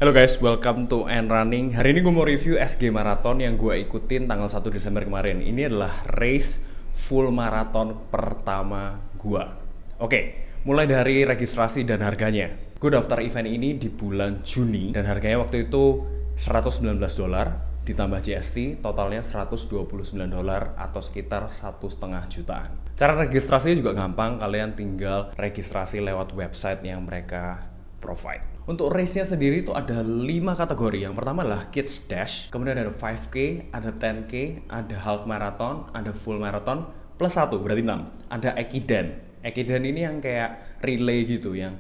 Halo guys, welcome to End Running. Hari ini gue mau review SG Marathon yang gue ikutin tanggal 1 Desember kemarin. Ini adalah race full marathon pertama gue. Oke, mulai dari registrasi dan harganya. Gue daftar event ini di bulan Juni dan harganya waktu itu $119 ditambah GST, totalnya $129 atau sekitar 1,5 jutaan. Cara registrasinya juga gampang, kalian tinggal registrasi lewat website yang mereka provide. Untuk race-nya sendiri itu ada 5 kategori. Yang pertama adalah Kids Dash, kemudian ada 5K, ada 10K, ada Half Marathon, ada Full Marathon, plus 1, berarti 6. Ada Ekiden. Ekiden ini yang kayak relay gitu, yang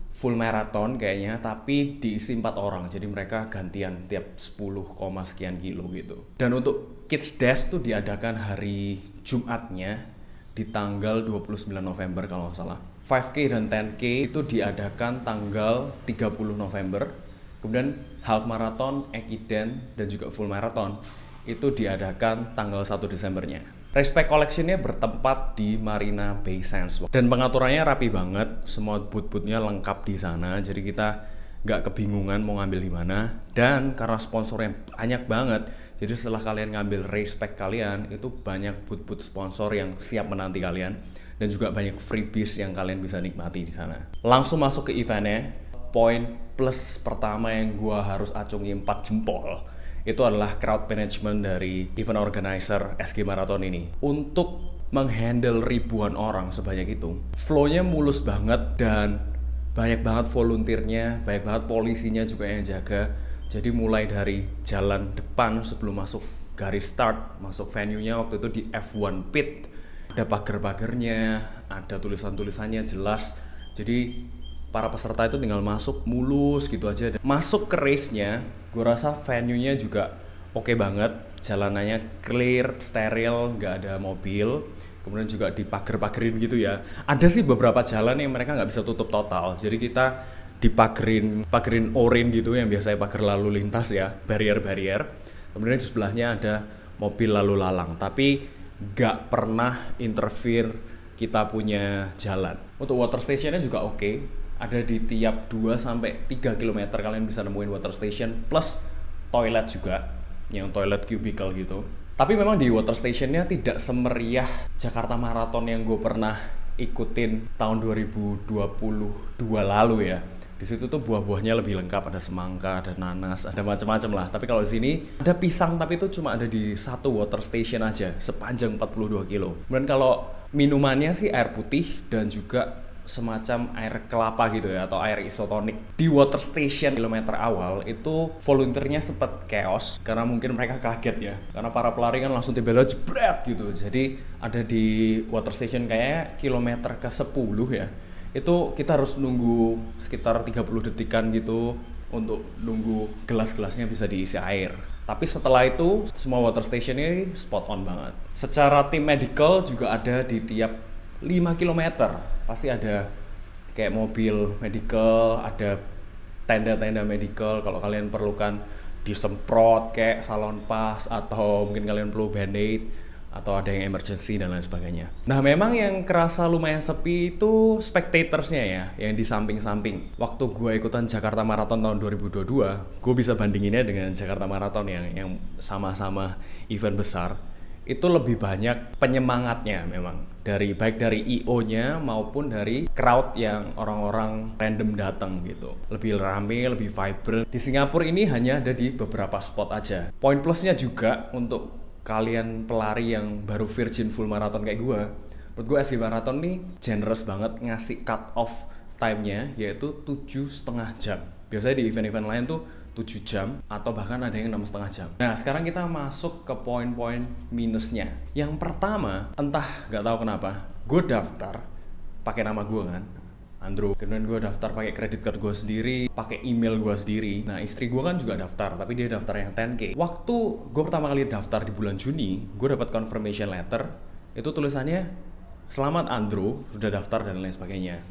full marathon kayaknya, tapi diisi 4 orang. Jadi mereka gantian tiap 10, sekian kilo gitu. Dan untuk Kids Dash tuh diadakan hari Jumatnya di tanggal 29 November kalau nggak salah. 5K dan 10K itu diadakan tanggal 30 November. Kemudian Half Marathon, Ekiden, dan juga Full Marathon itu diadakan tanggal 1 Desembernya. Race Pack Collection-nya bertempat di Marina Bay Sands. Dan pengaturannya rapi banget, semua booth-boothnya lengkap di sana. Jadi kita nggak kebingungan mau ngambil di mana. Dan karena sponsornya banyak banget, jadi setelah kalian ngambil race pack kalian, itu banyak booth-booth sponsor yang siap menanti kalian. Dan juga banyak freebies yang kalian bisa nikmati di sana. Langsung masuk ke eventnya. Poin plus pertama yang gua harus acungi 4 jempol itu adalah crowd management dari event organizer SG Marathon ini. Untuk menghandle ribuan orang sebanyak itu, flow-nya mulus banget dan banyak banget volunteernya, banyak banget polisinya juga yang jaga. Jadi mulai dari jalan depan sebelum masuk garis start, masuk venue-nya waktu itu di F1 Pit, ada pagar-pagarnya, ada tulisan-tulisannya jelas. Jadi para peserta itu tinggal masuk mulus gitu aja. Masuk ke race-nya, gue rasa venue-nya juga oke banget. Jalanannya clear, steril, nggak ada mobil. Kemudian juga dipagar-pagarin gitu ya. Ada sih beberapa jalan yang mereka nggak bisa tutup total. Jadi kita pagerin orange gitu yang biasanya pagar lalu lintas ya, barrier. Kemudian di sebelahnya ada mobil lalu lalang. Tapi nggak pernah interfere kita punya jalan. Untuk water stationnya juga oke. Ada di tiap 2-3 km kalian bisa nemuin water station plus toilet juga, yang toilet cubicle gitu. Tapi memang di water stationnya tidak semeriah Jakarta Marathon yang gue pernah ikutin tahun 2022 lalu ya. Di situ tuh buah-buahnya lebih lengkap, ada semangka, ada nanas, ada macam-macam lah. Tapi kalau di sini ada pisang, tapi itu cuma ada di satu water station aja sepanjang 42 kilo. Kemudian kalau minumannya sih air putih dan juga semacam air kelapa gitu ya, atau air isotonik. Di water station kilometer awal itu volunteernya sempat chaos karena mungkin mereka kaget ya, karena para pelari kan langsung tiba-tiba jebret gitu. Jadi ada di water station kayak kilometer ke 10 ya, itu kita harus nunggu sekitar 30 detikan gitu untuk nunggu gelas-gelasnya bisa diisi air. Tapi setelah itu semua water station ini spot on banget. Secara tim medical juga ada di tiap 5 km pasti ada kayak mobil medical, ada tenda-tenda medical kalau kalian perlukan disemprot kayak salon pas, atau mungkin kalian perlu band-aid, atau ada yang emergency dan lain sebagainya. Nah memang yang kerasa lumayan sepi itu spectatorsnya ya, yang di samping-samping. Waktu gue ikutan Jakarta Marathon tahun 2022, gue bisa bandinginnya dengan Jakarta Marathon yang sama-sama event besar. Itu lebih banyak penyemangatnya memang, baik dari IO-nya maupun dari crowd yang orang-orang random datang gitu. Lebih rame, lebih vibrant. Di Singapura ini hanya ada di beberapa spot aja. Poin plusnya juga untuk kalian pelari yang baru virgin full marathon kayak gue, menurut gue SG Marathon nih generous banget ngasih cut off time-nya, yaitu 7,5 jam. Biasanya di event-event lain tuh 7 jam atau bahkan ada yang 6,5 jam. Nah sekarang kita masuk ke poin-poin minusnya. Yang pertama, entah nggak tahu kenapa, gue daftar pakai nama gue kan, Andrew. Kemudian gue daftar pakai kredit card gue sendiri, pakai email gue sendiri. Nah istri gue kan juga daftar, tapi dia daftar yang 10K. Waktu gue pertama kali daftar di bulan Juni, gue dapat confirmation letter. Itu tulisannya, "Selamat Andrew, sudah daftar" dan lain sebagainya.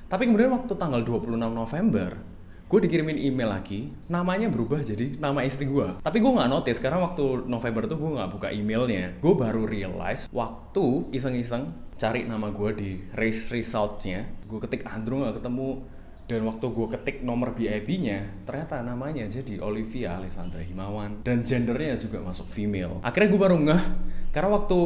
Tapi kemudian waktu tanggal 26 November, gue dikirimin email lagi, namanya berubah jadi nama istri gue. Tapi gue nggak notice karena waktu November tuh gue nggak buka emailnya. Gue baru realize waktu iseng-iseng cari nama gue di race results-nya. Gue ketik Andrew nggak ketemu, Dan waktu gue ketik nomor BIP-nya, ternyata namanya jadi Olivia Alessandra Himawan. Dan gendernya juga masuk female. Akhirnya gue baru ngeh, karena waktu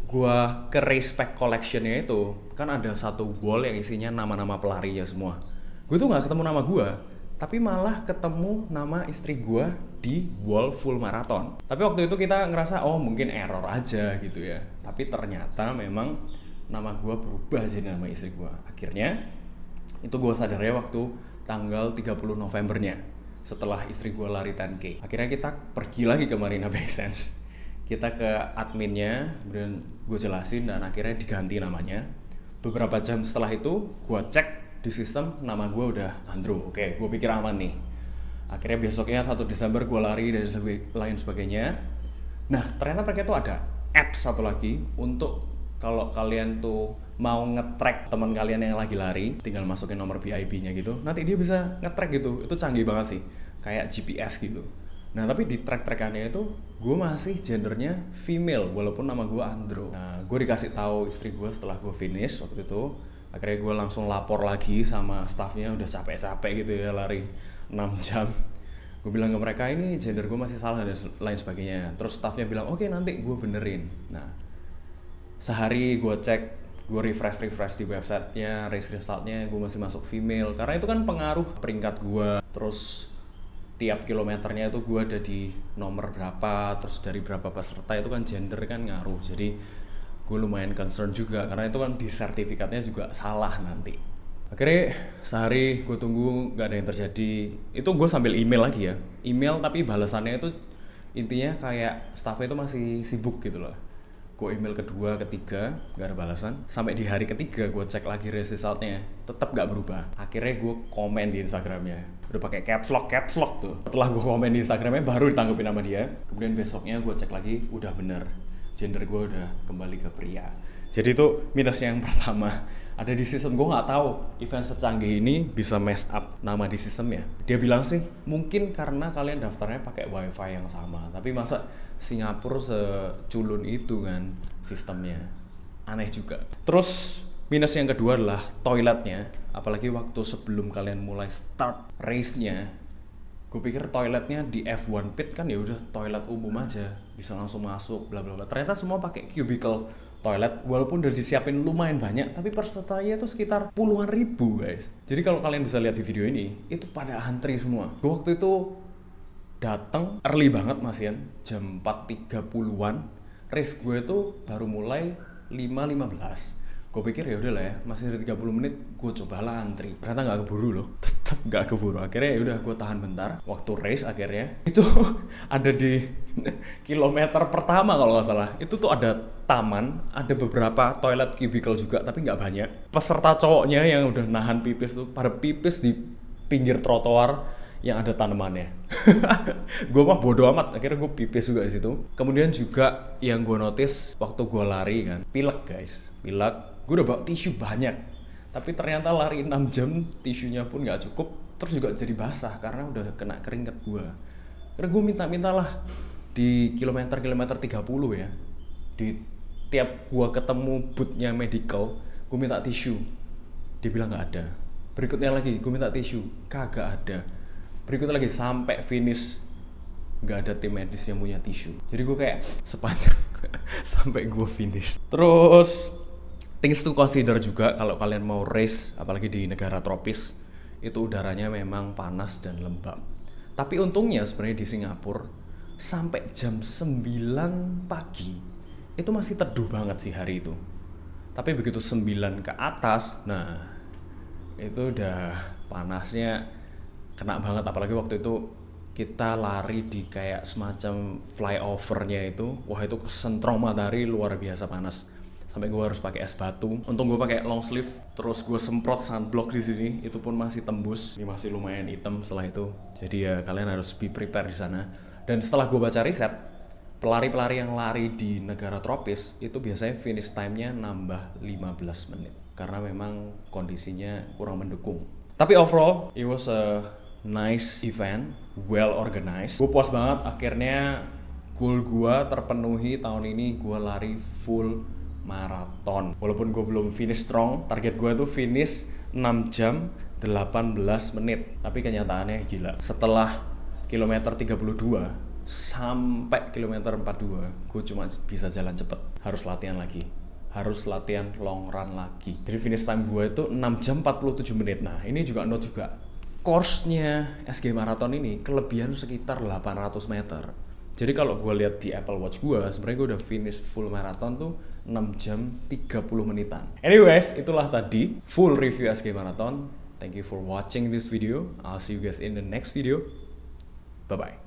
gue ke race pack collection-nya itu, kan ada satu wall yang isinya nama-nama pelarinya semua. Gue tuh gak ketemu nama gue, tapi malah ketemu nama istri gue di wall full marathon. Tapi waktu itu kita ngerasa, oh mungkin error aja gitu ya. Tapi ternyata memang nama gue berubah jadi nama istri gue. Akhirnya itu gue sadarnya waktu tanggal 30 Novembernya setelah istri gue lari 10K. Akhirnya kita pergi lagi ke Marina Bay Sands. Kita ke adminnya, kemudian gue jelasin dan akhirnya diganti namanya. Beberapa jam setelah itu gue cek di sistem, nama gue udah Andrew. Oke, gue pikir aman nih. Akhirnya besoknya 1 Desember gue lari dan lain sebagainya. Nah ternyata mereka tuh ada apps satu lagi untuk kalau kalian tuh mau nge-track teman kalian yang lagi lari, tinggal masukin nomor BIP-nya gitu, nanti dia bisa nge-track gitu. Itu canggih banget sih, kayak GPS gitu. Nah tapi di track-trackannya itu gue masih gendernya female walaupun nama gue Andrew. Nah gue dikasih tahu istri gue setelah gue finish waktu itu. Akhirnya gue langsung lapor lagi sama staffnya, udah capek-capek gitu ya lari 6 jam. Gue bilang ke mereka ini gender gue masih salah dan lain sebagainya. Terus staffnya bilang oke, nanti gue benerin. Nah sehari gue cek, gue refresh di websitenya, race resultnya gue masih masuk female. Karena itu kan pengaruh peringkat gue. Terus tiap kilometernya itu gue ada di nomor berapa, terus dari berapa peserta, itu kan gender kan ngaruh. Jadi gue lumayan concern juga, karena itu kan di sertifikatnya juga salah nanti. Akhirnya sehari gue tunggu, gak ada yang terjadi. Itu gue sambil email lagi ya, email tapi balasannya itu intinya kayak staffnya itu masih sibuk gitu loh. Gue email kedua, ketiga, gak ada balasan. Sampai di hari ketiga gue cek lagi resultnya, tetap gak berubah. Akhirnya gue komen di Instagramnya, udah pakai caps lock tuh. Setelah gue komen di Instagramnya baru ditanggepin sama dia. Kemudian besoknya gue cek lagi, udah bener, gender gue udah kembali ke pria. Jadi itu minusnya yang pertama. Ada di sistem, gue nggak tahu event secanggih ini bisa messed up nama di sistemnya. Dia bilang sih mungkin karena kalian daftarnya pakai wifi yang sama, tapi masa Singapura seculun itu kan sistemnya, aneh juga. Terus minus yang kedua adalah toiletnya, apalagi waktu sebelum kalian mulai start race-nya. Gue pikir toiletnya di F1 pit kan ya udah toilet umum aja, bisa langsung masuk bla bla bla. Ternyata semua pakai cubicle toilet, walaupun udah disiapin lumayan banyak, tapi pesertanya itu sekitar puluhan ribu guys. Jadi kalau kalian bisa lihat di video ini, itu pada antri semua. Gue waktu itu datang early banget masian, jam 4.30-an. Race gue itu baru mulai 5.15. Gue pikir ya udahlah ya, masih ada 30 menit, gue cobalah antri. Ternyata nggak keburu loh, tetap nggak keburu. Akhirnya ya udah gue tahan bentar. Waktu race akhirnya itu ada di kilometer pertama kalau nggak salah. Itu tuh ada taman, ada beberapa toilet cubicle juga, tapi nggak banyak. Peserta cowoknya yang udah nahan pipis tuh pada pipis di pinggir trotoar yang ada tanamannya. Gue mah bodo amat, akhirnya gue pipis juga di situ. Kemudian juga yang gue notice waktu gue lari kan, pilek guys, pilek. Gue udah bawa tisu banyak, tapi ternyata lari 6 jam tisunya pun nggak cukup. Terus juga jadi basah karena udah kena keringet gue. Karena gue minta-mintalah di kilometer 30 ya, di tiap gue ketemu bootnya medical, gue minta tisu, dia bilang nggak ada. Berikutnya lagi gue minta tisu, kagak ada. Berikutnya lagi sampai finish nggak ada tim medis yang punya tisu. Jadi gue kayak sepanjang sampai gue finish. Terus things to consider juga kalau kalian mau race, apalagi di negara tropis, itu udaranya memang panas dan lembab. Tapi untungnya sebenarnya di Singapura sampai jam 9 pagi itu masih teduh banget sih hari itu. Tapi begitu 9 ke atas, nah itu udah panasnya kena banget. Apalagi waktu itu kita lari di kayak semacam flyovernya itu, wah itu kesentrong matahari luar biasa panas. Sampai gue harus pakai es batu. Untung gue pakai long sleeve, terus gue semprot sunblock di sini, itu pun masih tembus. Ini masih lumayan hitam setelah itu. Jadi ya kalian harus be prepare di sana. Dan setelah gue baca riset, pelari-pelari yang lari di negara tropis itu biasanya finish time-nya nambah 15 menit. Karena memang kondisinya kurang mendukung. Tapi overall, it was a nice event, well organized. Gue puas banget, akhirnya goal gue terpenuhi tahun ini. Gue lari full maraton. Walaupun gue belum finish strong, target gue tuh finish 6 jam 18 menit. Tapi kenyataannya gila. Setelah kilometer 32 sampai kilometer 42, gue cuma bisa jalan cepet. Harus latihan lagi. Harus latihan long run lagi. Jadi finish time gue itu 6 jam 47 menit. Nah, ini juga note juga. Course-nya SG Marathon ini kelebihan sekitar 800 meter. Jadi kalau gue lihat di Apple Watch gue, sebenarnya gue udah finish full marathon tuh 6 jam 30 menitan. Anyways, itulah tadi full review SG Marathon. Thank you for watching this video. I'll see you guys in the next video. Bye-bye.